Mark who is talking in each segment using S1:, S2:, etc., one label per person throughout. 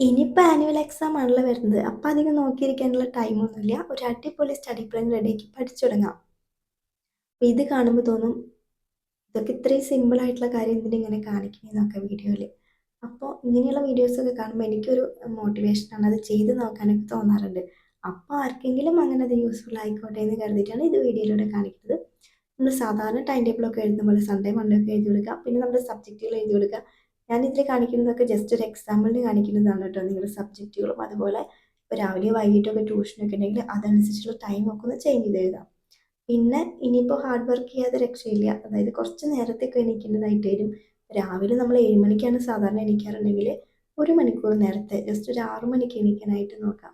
S1: ഇനിയിപ്പോൾ annual exam ആണല്ലോ വരുന്നത്. അപ്പം അധികം നോക്കിയിരിക്കാനുള്ള ടൈമൊന്നുമില്ല. ഒരു അടിപൊളി സ്റ്റഡി പ്ലാൻ റെഡിയാക്കി പഠിച്ചു തുടങ്ങാം. അപ്പോൾ ഇത് കാണുമ്പോൾ തോന്നും ഇതൊക്കെ ഇത്രയും സിമ്പിളായിട്ടുള്ള കാര്യം എന്തിനാ ഇങ്ങനെ കാണിക്കണേന്നൊക്കെ വീഡിയോയിൽ. അപ്പോൾ ഇങ്ങനെയുള്ള വീഡിയോസൊക്കെ കാണുമ്പോൾ എനിക്കൊരു മോട്ടിവേഷനാണ്. അത് ചെയ്ത് നോക്കാനൊക്കെ തോന്നാറുണ്ട്. അപ്പോൾ ആർക്കെങ്കിലും അങ്ങനെ അത് യൂസ്ഫുൾ ആയിക്കോട്ടെ എന്ന് കരുതിയിട്ടാണ് ഇത് വീഡിയോയിലൂടെ കാണിക്കുന്നത്. നമ്മൾ സാധാരണ ടൈം ടേബിളൊക്കെ എഴുതുന്ന പോലെ സൺഡേ മൺഡേ ഒക്കെ എഴുതി കൊടുക്കുക. പിന്നെ നമ്മുടെ സബ്ജക്റ്റുകൾ എഴുതി കൊടുക്കുക. ഞാനിതിൽ കാണിക്കുന്നതൊക്കെ ജസ്റ്റ് ഒരു എക്സാമ്പിളിന് കാണിക്കുന്നതാണ് കേട്ടോ. നിങ്ങളുടെ സബ്ജക്റ്റുകളും അതുപോലെ ഇപ്പോൾ രാവിലെയോ വൈകിട്ടൊക്കെ ട്യൂഷനൊക്കെ ഉണ്ടെങ്കിൽ അതനുസരിച്ചുള്ള ടൈമൊക്കെ ഒന്ന് ചേഞ്ച് ചെയ്ത് എഴുതാം. പിന്നെ ഇനിയിപ്പോൾ ഹാർഡ് വർക്ക് ചെയ്യാതെ രക്ഷയില്ല. അതായത് കുറച്ച് നേരത്തെയൊക്കെ എണീക്കേണ്ടതായിട്ട് വരും. രാവിലെ നമ്മൾ 7 മണിക്കാണ് സാധാരണ എണീക്കാറുണ്ടെങ്കിൽ 1 മണിക്കൂർ നേരത്തെ ജസ്റ്റ് ഒരു 6 മണിക്ക് എണീക്കാനായിട്ട് നോക്കാം.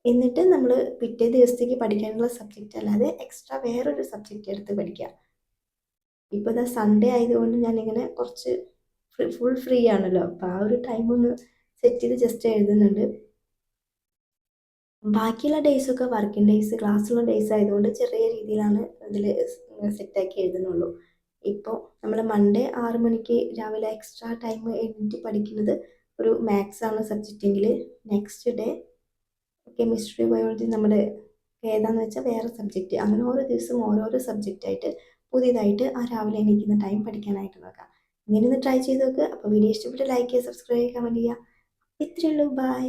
S1: എന്നിട്ട് നമ്മൾ പിറ്റേ ദിവസത്തേക്ക് പഠിക്കാനുള്ള സബ്ജക്റ്റ് അല്ലാതെ എക്സ്ട്രാ വേറൊരു സബ്ജക്റ്റ് എടുത്ത് പഠിക്കുക. ഇപ്പോൾ ഇതാ സൺഡേ ആയതുകൊണ്ട് ഞാനിങ്ങനെ കുറച്ച് ഫുൾ ഫ്രീ ആണല്ലോ. അപ്പോൾ ആ ഒരു ടൈമൊന്ന് സെറ്റ് ചെയ്ത് ജസ്റ്റ് എഴുതുന്നുണ്ട്. ബാക്കിയുള്ള ഡേയ്സൊക്കെ വർക്കിംഗ് ഡേയ്സ് ക്ലാസ്സുള്ള ഡേയ്സ് ആയതുകൊണ്ട് ചെറിയ രീതിയിലാണ് ഇതിൽ സെറ്റാക്കി എഴുതുന്നുള്ളൂ. ഇപ്പോൾ നമ്മൾ മൺഡേ 6 മണിക്ക് രാവിലെ എക്സ്ട്രാ ടൈം എഴുതി പഠിക്കുന്നത് ഒരു മാത്സ് ആണ് സബ്ജക്റ്റെങ്കിൽ നെക്സ്റ്റ് ഡേ കെമിസ്ട്രി ബയോളജി നമ്മുടെ ഏതാണെന്ന് വെച്ചാൽ വേറെ സബ്ജക്റ്റ്. അങ്ങനെ ഓരോ ദിവസവും ഓരോരോ സബ്ജക്റ്റായിട്ട് പുതിയതായിട്ട് ആ രാവിലെ എണീക്കുന്ന ടൈം പഠിക്കാനായിട്ട് നോക്കാം. ഇങ്ങനെ ഒന്ന് ട്രൈ ചെയ്ത് നോക്കുക. അപ്പോൾ വീഡിയോ ഇഷ്ടപ്പെട്ട് ലൈക്ക് ചെയ്യുക, സബ്സ്ക്രൈബ് ചെയ്യുക, കമൻറ്റ് ചെയ്യുക. ഇത്രയേ ഉള്ളൂ. ബൈ.